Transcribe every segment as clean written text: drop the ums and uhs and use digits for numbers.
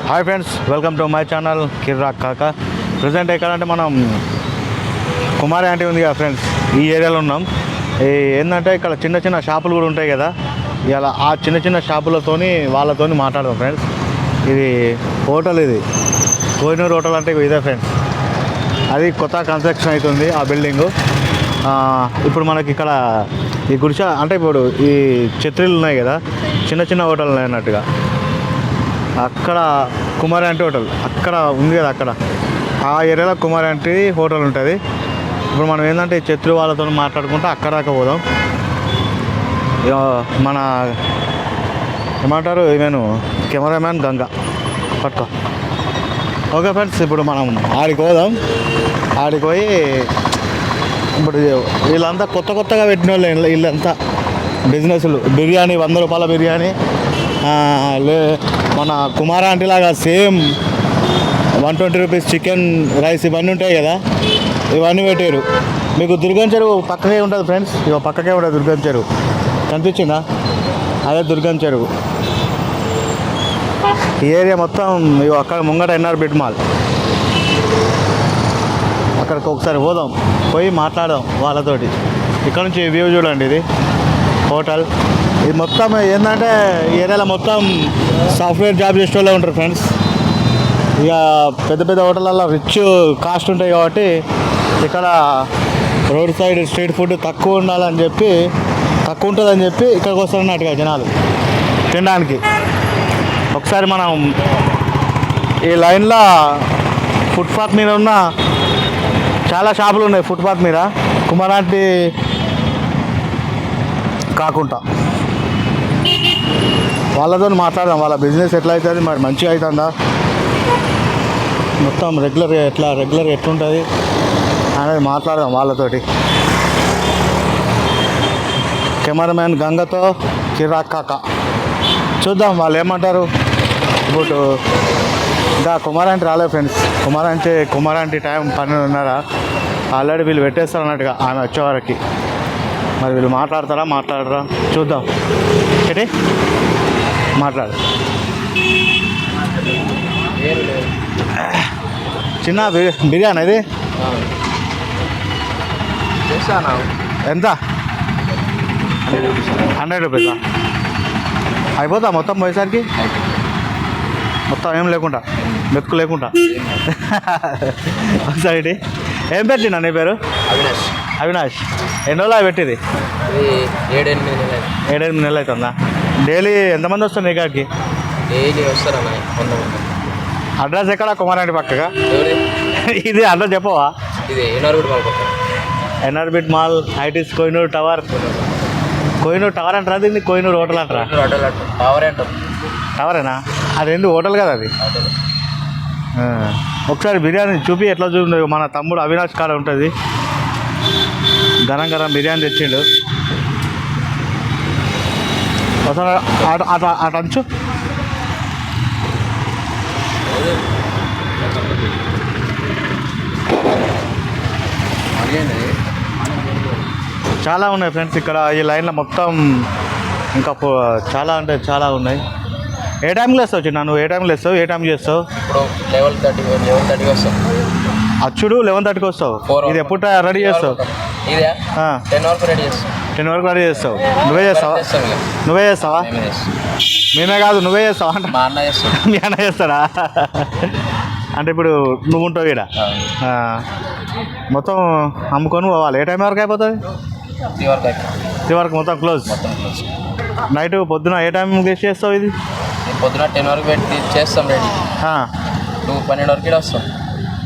Hi friends, welcome to my channel కిర్రాక్ కాక. Present ఎక్కడంటే మనం కుమారి ఆంటీ ఉంది కదా ఫ్రెండ్స్, ఈ ఏరియాలో ఉన్నాం. ఏంటంటే ఇక్కడ చిన్న చిన్న షాపులు కూడా ఉంటాయి కదా, ఇలా ఆ చిన్న చిన్న షాపులతోని వాళ్ళతోని మాట్లాడదాం ఫ్రెండ్స్. ఇది హోటల్, ఇది కోహినూర్ హోటల్ అంటే ఇదే ఫ్రెండ్స్. అది కొత్త కన్స్ట్రక్షన్ అవుతుంది ఆ బిల్డింగు. ఇప్పుడు మనకి ఇక్కడ ఈ గుడిస అంటే ఇప్పుడు ఈ ఛత్రీలు ఉన్నాయి కదా, చిన్న చిన్న హోటల్ ఉన్నాయి అన్నట్టుగా. అక్కడ కుమారి ఆంటీ హోటల్ అక్కడ ఉంది కదా, అక్కడ ఆ ఏరియాలో కుమారి ఆంటీ హోటల్ ఉంటుంది. ఇప్పుడు మనం ఏంటంటే ఛత్రి వాళ్ళతో మాట్లాడుకుంటూ అక్కడ దాకా పోదాం. మన ఏమంటారు, నేను కెమెరామ్యాన్ గంగా పట్టుకో. ఓకే ఫ్రెండ్స్, ఇప్పుడు మనం ఆడికి పోదాం. ఆడికి పోయి ఇప్పుడు వీళ్ళంతా కొత్తగా పెట్టిన వాళ్ళు, వీళ్ళంతా బిజినెస్లు. బిర్యానీ 100 రూపాయల బిర్యానీ, మన కుమారి ఆంటీ లాగా సేమ్ 120 రూపీస్ చికెన్ రైస్ ఇవన్నీ ఉంటాయి కదా, ఇవన్నీ పెట్టారు. మీకు దుర్గం చెరువు పక్కకే ఉంటుంది ఫ్రెండ్స్, ఇక పక్కకే ఉంటుంది దుర్గం చెరువు. కనిపించిందా? అదే దుర్గం చెరువు. ఈ ఏరియా మొత్తం అక్కడ ముంగట ఎన్ఆర్ బిట్ మాల్, అక్కడికి ఒకసారి పోదాం, పోయి మాట్లాడదాం వాళ్ళతోటి. ఇక్కడ నుంచి వ్యూ చూడండి, ఇది హోటల్. ఇది మొత్తం ఏంటంటే ఈ ఏరియాలో మొత్తం సాఫ్ట్వేర్ జాబ్ చేసే వాళ్ళే ఉంటారు ఫ్రెండ్స్. ఇక పెద్ద పెద్ద హోటళ్ళల్లో రిచ్ కాస్ట్ ఉంటాయి కాబట్టి ఇక్కడ రోడ్ సైడ్ స్ట్రీట్ ఫుడ్ తక్కువ ఉండాలని చెప్పి, తక్కువ ఉంటుందని చెప్పి ఇక్కడికి వస్తున్నట్టుగా జనాలు తినడానికి. ఒకసారి మనం ఈ లైన్లో ఫుట్పాత్ మీద ఉన్న చాలా షాపులు ఉన్నాయి. ఫుట్పాత్ మీద కుమారి ఆంటీ కాకుండా వాళ్ళతో మాట్లాడదాం. వాళ్ళ బిజినెస్ ఎట్లా అవుతుంది, మరి మంచిగా అవుతుందా, మొత్తం రెగ్యులర్ ఎట్లుంటుంది అనేది మాట్లాడదాం వాళ్ళతోటి. కెమెరామ్యాన్ గంగతో కిరాక్ కాక. చూద్దాం వాళ్ళు ఏమంటారు. ఇప్పుడు ఇంకా కుమారి ఆంటీ రాలేదు ఫ్రెండ్స్. కుమారి ఆంటీ టైం 12:30. ఆల్రెడీ వీళ్ళు పెట్టేస్తారు అన్నట్టుగా ఆమె వచ్చేవారికి. మరి వీళ్ళు మాట్లాడరా చూద్దాం. ఏంటి మాట్లాడు. చిన్న బిర్యానీ ఇది ఎంత? 100 రూపీసా? అయిపోతా మొత్తం పోయేసరికి? మొత్తం ఏం లేకుండా, మెతుకు లేకుండా. ఒకసారి ఏం పెట్టినా నీ పేరు? అవినాష్. ఎన్ని రోజులు పెట్టింది? 7-8 నెలలు అవుతుందా? డైలీ ఎంతమంది వస్తారు నీ కాడికి? డైలీ వస్తారన్న 100 మంది. అడ్రస్ ఎక్కడ? కుమారి ఆంటీ పక్కగా. ఇది అడ్రస్ చెప్పవా? ఇది Inorbit mall, it's Kohinoor tower. Kohinoor tower అంటారా దీన్ని? కోహినూర్ హోటల్ అంటారా? టవరేనా? అది ఎందుకు హోటల్ కదా అది. ఒకసారి బిర్యానీ చూపి ఎట్లా చూడండి. మన తమ్ముడు అవినాష్ కాడ ఉంటుంది, గరం బిర్యానీ తెచ్చిండు. ఒకసారి అటు అంచు. చాలా ఉన్నాయి ఫ్రెండ్స్ ఇక్కడ ఈ లైన్లో మొత్తం. ఇంకా చాలా అంటే చాలా ఉన్నాయి. ఏ టైంలో వేస్తావు చిన్న? నువ్వు ఏ టైంలో వేస్తావు? ఏ టైం చేస్తావు? ఇప్పుడు 11:30 వస్తాం. అచ్చుడు 11:30కి వస్తావు. ఇది ఎప్పుడు రెడీ చేస్తావు? 10 వరకు రెడీ చేస్తాం. 10 వరకు రెడీ చేస్తావు. నువ్వే చేస్తావా? మేమే కాదు, నువ్వే చేస్తావా? అంటే మా అన్న చేస్తాడు. మీ అన్న చేస్తాడా? అంటే ఇప్పుడు నువ్వు ఉంటావు ఇక్కడ మొత్తం అమ్ముకొని పోవాలి. ఏ టైం వరకు అయిపోతుంది? 3 వరకు మొత్తం క్లోజ్. నైట్ పొద్దున ఏ టైం గెస్ట్ చేస్తావు? ఇది పొద్దున 10 వరకు పెట్టి చేస్తాం రెడీ. 12 వరకు ఇక్కడ వస్తాం.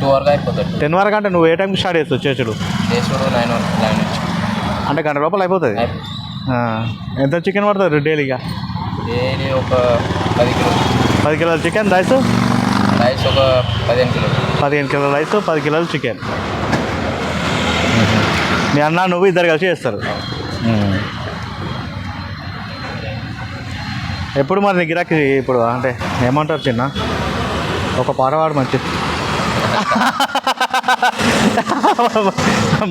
2 వరకు అయిపోతుంది. 10 వరకు అంటే నువ్వు ఏ టైంకి స్టార్ట్ చేస్తావు చేసుడు? 9 నుంచి. అంటే గంట లోపల అయిపోతుంది. ఎంత చికెన్ పడుతుంది డైలీగా? డైలీ ఒక 10 కిలోలు. 10 కిలోల చికెన్. రైస్ ఒక 15 కిలోలు. 15 కిలోల రైస్, 10 కిలోలు చికెన్. మీ అన్న నువ్వు ఇద్దరు కలిసి చేస్తారు. ఎప్పుడు మరి నీ గిరాకీ ఇప్పుడు అంటే ఏమంటారు చిన్న? ఒక పాట పాడు మంచిది.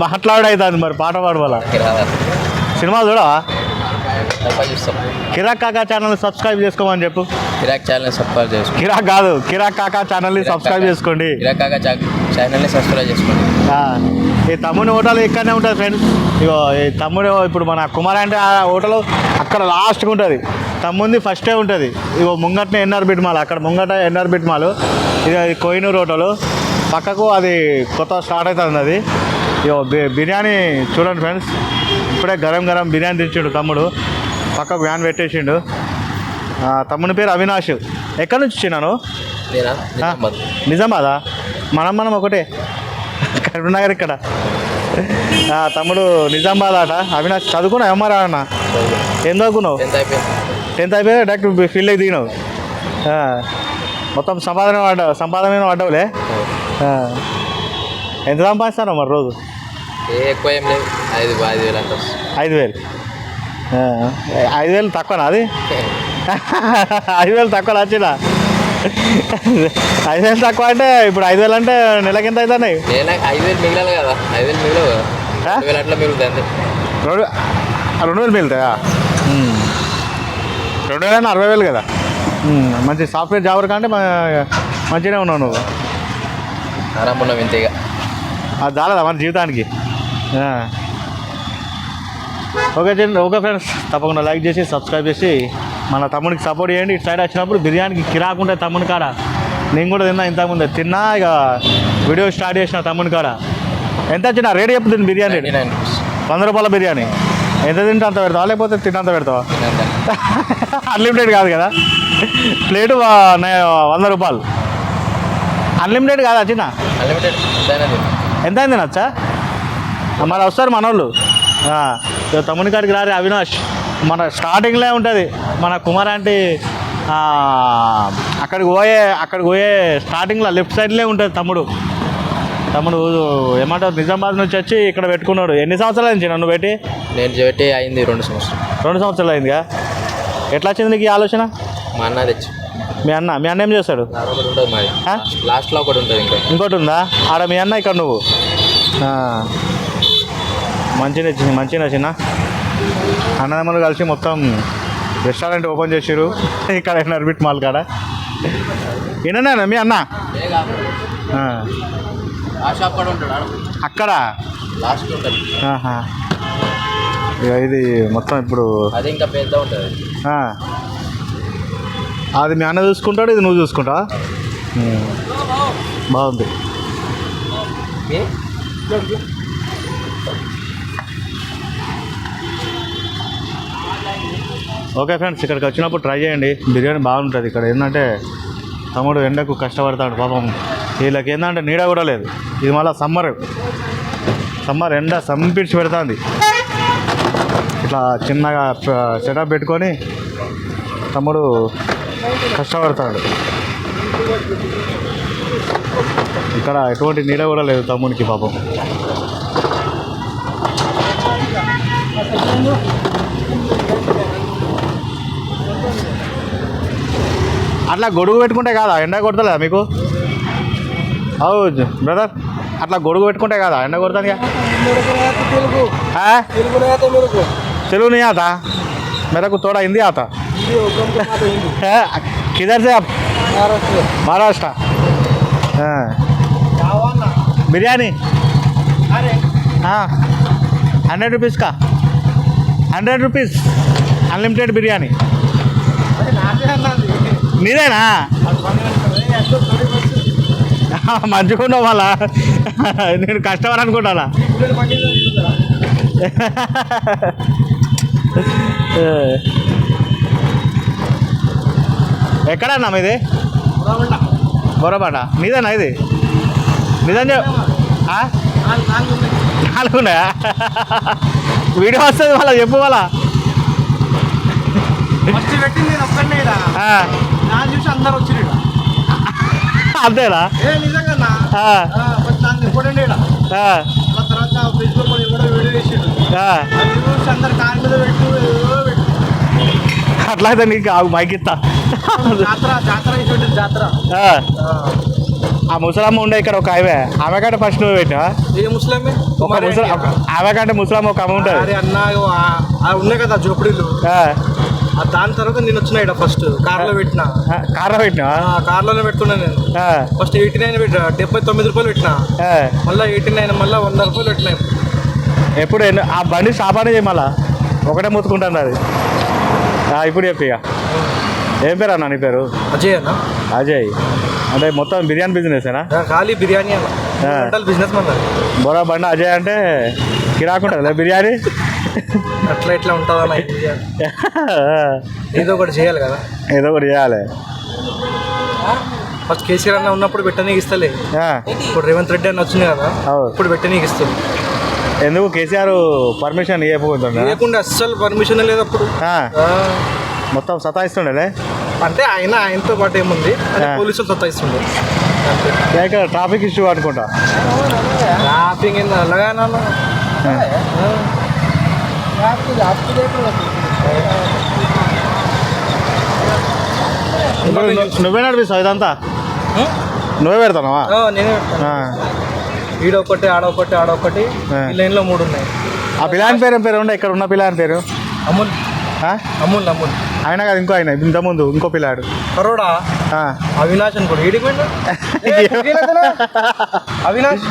మాట్లాడవుతుంది మరి పాట పాడవాలా? సినిమా చూడవా? చూస్తాం. కిరాక్ కాకా ఛానల్ని సబ్స్క్రైబ్ చేసుకోమని చెప్పు. కిరాక్ ఛానల్ సబ్స్క్రైబ్ చేసుకోండి. కిరాక్ కాదు, కిరాక్ కాకా ఛానల్ని సబ్స్క్రైబ్ చేసుకోండి. కిరాక్ కాకా ఛానల్ని సబ్స్క్రైబ్ చేసుకోండి. ఈ తమ్ముని హోటల్ ఇక్కడనే ఉంటుంది ఫ్రెండ్స్. ఇగో ఈ తమ్ముడు ఇప్పుడు మన కుమార్ అంటే ఆ హోటల్ అక్కడ లాస్ట్గా ఉంటుంది. తమ్ముంది ఫస్టే ఉంటుంది. ఇగో ముంగటనే ఎన్ఆర్ బిట్ మాల్, అక్కడ ముంగట ఎన్ఆర్ బిట్ మాల్. ఇది కోహినూర్ హోటల్ పక్కకు అది కొత్త స్టార్ట్ అవుతుంది. అది ఇగో బిర్యానీ చూడండి ఫ్రెండ్స్. ఇప్పుడే గరం గరం బిర్యానీ తెచ్చిండు తమ్ముడు. పక్కకు వ్యాన్ పెట్టేసిండు. తమ్ముని పేరు అవినాష్. ఎక్కడి నుంచి వచ్చినాను? నిజామాదా? మనం ఒకటే, కరీంనగర్ ఇక్కడ. తమ్ముడు నిజామాబాద్ అట. అవినాష్ చదువుకున్నావు ఏమరా అన్న? ఏం చదువుకున్నావు? 10th అయిపోయి డైరెక్ట్ ఫీల్డ్కి దిగినావు. మొత్తం సంపాదన పడ్డావులే. ఎంత సంపాదిస్తాను మరి రోజు? ఎక్కువ ఏం లేదు, 5,000 అంటే 5,000. 5,000 తక్కువనా? అది 5,000 తక్కువ వచ్చినా? 5,000 తక్కువ అంటే ఇప్పుడు 5,000 అంటే నెలకి ఎంత అవుతున్నాయి? 5,000 మిగిలాలి కదా. 5,000 మిగిలవు కదా, 2,000 అట్లా మిగులుతాయి అంతే. 2,000 మిగులుతాయా? 2,000 60,000 కదా. మంచి సాఫ్ట్వేర్ జాబర్ కంటే మంచిగానే ఉన్నావు నువ్వు. ఆరామ్ ఉన్నావు ఇంతేగా. అది చాలదా మన జీవితానికి? ఓకే ఫ్రెండ్స్, తప్పకుండా లైక్ చేసి సబ్స్క్రైబ్ చేసి మన తమ్ముడికి సపోర్ట్ చేయండి. ఇటు సైడ్ వచ్చినప్పుడు బిర్యానీకి కిరాకుంటే తమ్ముని కాడ. నేను కూడా ఇంతకుముందే తిన్నా. ఇక వీడియో స్టార్ట్ చేసిన తమ్ముని కాడ. ఎంత వచ్చినా రేట్ చెప్తుంది బిర్యానీ? 100 రూపాయల బిర్యానీ. ఎంత తింటే అంత పెడతావా లేకపోతే తిన్నంత పెడతావా? అన్లిమిటెడ్ కాదు కదా, ప్లేటు 100 రూపాయలు. అన్లిమిటెడ్ కాదు వచ్చిన? అన్లిమిటెడ్. ఎంత అయింది నచ్చా? మరి వస్తారు మనోళ్ళు. తమ్ముని కాడికి రారే అవినాష్. మన స్టార్టింగ్లో ఉంటుంది మన కుమార్ అంటే. అక్కడికి పోయే స్టార్టింగ్లో లెఫ్ట్ సైడ్లో ఉంటుంది తమ్ముడు ఏమంటారు, నిజామాబాద్ నుంచి వచ్చి ఇక్కడ పెట్టుకున్నాడు. ఎన్ని సంవత్సరాలు అయింది నన్ను పెట్టి? నేను పెట్టి అయింది 2 సంవత్సరాలు. 2 సంవత్సరాలు అయిందిగా. ఎట్లా వచ్చింది నీకు ఈ ఆలోచన? మా అన్న తెచ్చి. మీ అన్న ఏం చేస్తాడు? లాస్ట్లో ఒకటి ఉంటుంది, ఇంకోటి ఉందా ఆడ? మీ అన్న ఇక్కడ నువ్వు. మంచిగా చిన్న అన్నదమ్ములు కలిసి మొత్తం రెస్టారెంట్ ఓపెన్ చేసారు ఇక్కడ ఎన్ఆర్ బిట్ మాల్ కాడ. ఈయననా మీ అన్న? అక్కడ లాస్ట్ ఉంటుంది. ఇది మొత్తం ఇప్పుడు అది ఇంకా పెద్ద ఉంటుంది. అది మీ అన్న చూసుకుంటాడు, ఇది నువ్వు చూసుకుంటావా? బాగుంది. ఓకే ఫ్రెండ్స్, ఇక్కడికి వచ్చినప్పుడు ట్రై చేయండి. బిర్యానీ బాగుంటుంది. ఇక్కడ ఏంటంటే తమ్ముడు ఎండకు కష్టపడతాడు పాపం. వీళ్ళకి ఏంటంటే నీడ కూడా లేదు. ఇది మళ్ళీ సమ్మర్ ఎండ సంపించి పెడుతుంది. ఇట్లా చిన్నగా సెటప్ పెట్టుకొని తమ్ముడు కష్టపడతాడు. ఇక్కడ ఎటువంటి నీడ కూడా లేదు తమ్మునికి పాపం. అట్లా గొడుగు పెట్టుకుంటే కాదా ఎండ కొడతలేదా మీకు? అవు బ్రదర్, అట్లా గొడుగు పెట్టుకుంటే కాదా ఎండ కొడతాను? తెలుగు नहीं आता मेरे को, थोड़ा हिंदी आता. किधर से आप? महाराष्ट्र. बिरयानी 100 रुपीज़ का. 100 रुपीज़ अनलिमिटेड बिरयानी. నీదేనా? మంచుకున్నావు మళ్ళా. నేను కష్టపడి అనుకుంటానా? ఎక్కడన్నా మీది? బొరబాట. నీదేనా ఇది? నిజం 4 ఉన్నాయా? వీడియో వస్తుంది మళ్ళా, చెప్పు మళ్ళా. అంతేనా? అట్లా అయితే నీకు మైక్ ఇస్తా. ఆ ముసలమ్మ ఉండే ఇక్కడ ఒక ఆమె కంటే ఫస్ట్ నువ్వు పెట్టా ఏ ముస్లిమే ఒక ఆమె కంటే ముసలమ్మ ఒక ఆమె ఉంటుంది. అరే అన్న ఉన్నాయి కదా జోపిడీలు, దాని తర్వాత నేను వచ్చిన ఇక్కడ ఫస్ట్ కార్లో పెట్టినా. కార్లోనే పెట్టుకున్నా నేను. ఫస్ట్ 89 పెట్టా, 79 రూపాయలు పెట్టినా. మళ్ళీ 89 మళ్ళీ 100 రూపాయలు పెట్టినా. ఎప్పుడు ఆ బండి సాపానే చేయి మళ్ళా ఒకటే ముత్తుకుంటాను అది. ఇప్పుడు చెప్పి ఇక ఏం పేరు అన్న నీ పేరు? అజయ్ అన్న. అజయ్ అంటే మొత్తం బిర్యానీ బిజినెసేనా? ఖాళీ బిర్యానీ అన్న, బిజినెస్ మన బొరా బండి అజయ్ అంటే కిరాకుంటుంది బిర్యానీ. అట్లా ఇట్లా ఉంటుంది అన్న. ఏదో ఒకటి చేయాలి కదా, ఏదో ఒకటి చేయాలి. ఫస్ట్ కేసీఆర్ అన్న ఉన్నప్పుడు పెట్టనీకి ఇస్తలే, ఇప్పుడు రేవంత్ రెడ్డి అన్న వచ్చింది కదా ఇప్పుడు పెట్టనీకి ఇస్తుంది. ఎందుకు కేసీఆర్ పర్మిషన్ ఇవ్వకపోతుండే? లేకుండా అస్సలు పర్మిషన్ లేదు అప్పుడు. మొత్తం సతాయిస్తుండే. అంటే ఆయనతో పాటు ఏముంది, పోలీసులు సతాయిస్తుండే. ఇక్కడ ట్రాఫిక్ ఇష్యూ అనుకుంటా. ట్రాఫిక్ ఏంది అలాగా నువ్వే నడిపిస్తావు ఇదంతా? నువ్వే పెడతావా? నేనే ఈడొకటి ఆడొకటి ఆడొకటి, ఈ లైన్లో 3 ఉన్నాయి. ఆ పిల్లాని పేరు ఏం పేరు ఉండే? ఇక్కడ ఉన్న పిల్లాని పేరు అమూల్. అమూల్ అమూల్ ఆయన కాదు, ఇంకో ఆయన ఇంతకుముందు ఇంకో పిల్లాడు కరోడా అవినాష్ అనుకోండి. ఈడికి పోయినా అవినాష్.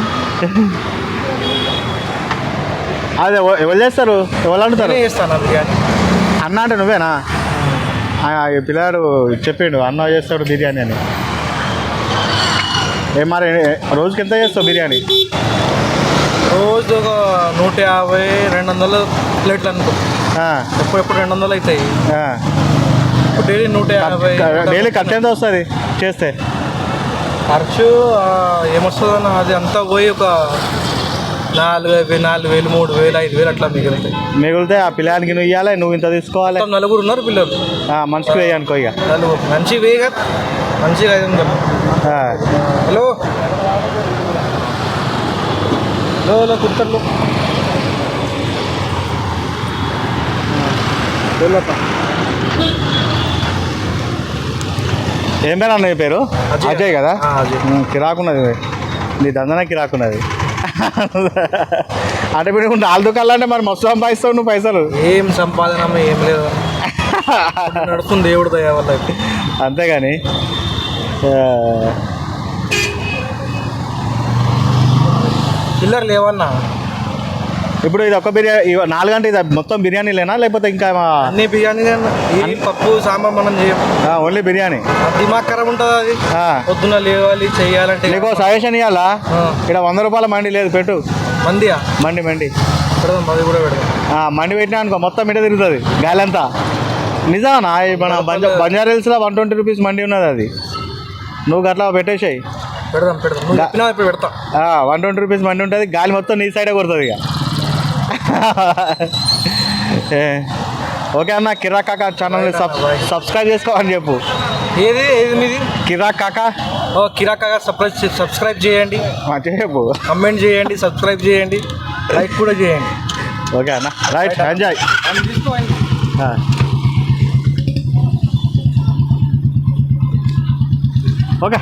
అదే ఎవరు చేస్తారు, ఎవరు అంటారు? చేస్తాను బిర్యానీ. అన్న అంటే నువ్వేనా? పిల్లాడు చెప్పిండు అన్న చేస్తాడు బిర్యానీ అని. మరి రోజుకి ఎంత చేస్తావు బిర్యానీ? రోజు ఒక 150-200 ప్లేట్లు అనుకో. ఎప్పుడెప్పుడు 200 అవుతాయి. ఇప్పుడు డైలీ 150. డైలీ ఖర్చు ఎంత వస్తుంది చేస్తే? ఖర్చు ఏమొస్తుంది అన్న, అది అంతా పోయి ఒక 4,000, 3,000, 5,000 అట్లా మిగిలితే ఆ పిల్లానికి నువ్వు ఇవ్వాలి, నువ్వు ఇంత తీసుకోవాలి. 4 ఉన్నారు పిల్లలు. మనిషికి వేయి అనుకో. ఇక మంచి వేయి కదా, మంచిగా 500. హలో హలో కుర్తర్లు ఏం పేరు అన్న? నీ పేరు అజయ్ కదా? కిరాకున్నది నీ దందన, కిరాకున్నది. అంటే ఇప్పుడు 4 దుకాణాలంటే మరి మస్తు సంపాదిస్తావు నువ్వు పైసలు. ఏం సంపాదన ఏం లేదు, నడుస్తుంది దేవుడు దయ వల్ల. అంతేగాని చిల్లర లేవన్నా. ఇప్పుడు ఇది ఒక్క బిర్యానీ 4 గంటలు ఇది మొత్తం బిర్యానీలేనా లేకపోతే ఇంకా? అన్ని బిర్యానీ, పప్పు సాంబార్ మనం చేయం, ఓన్లీ బిర్యానీ. దిమాగ్ ఖరాబ్ ఉంటుంది అది. పొద్దున లేవాలి చెయ్యాలంటే. నీకు సజెషన్ ఇవ్వాలా? ఇక్కడ 100 రూపాయల మండి లేదు, పెట్టు. మండియా? మండి పెడదాం, అది కూడా పెడదాం. మండి పెట్టినా అనుకో మొత్తం ఇట తిరుగుతుంది గాలంతా. నిజానా? మన బంజారా హిల్స్లో 120 రూపీస్ మండి ఉన్నది, అది నువ్వు అట్లా పెట్టేసాయి. పెడదాం ఇప్పుడు పెడతా. 120 రూపీస్ మండి ఉంటుంది, గాలి మొత్తం నీ సైడే కొడుతుంది ఇక. ఓకే అన్న, కిరాక్ కాకా ఛానల్ని సబ్స్క్రైబ్ చేసుకోవాలని చెప్పు. ఏది మీది? కిరాక్ కాకా. కిరాక్ కాకా సబ్స్క్రైబ్ చేయండి, చెప్పు. కమెంట్ చేయండి, సబ్స్క్రైబ్ చేయండి, లైక్ కూడా చేయండి. ఓకే అన్న, రైట్, ఎంజాయ్. ఓకే.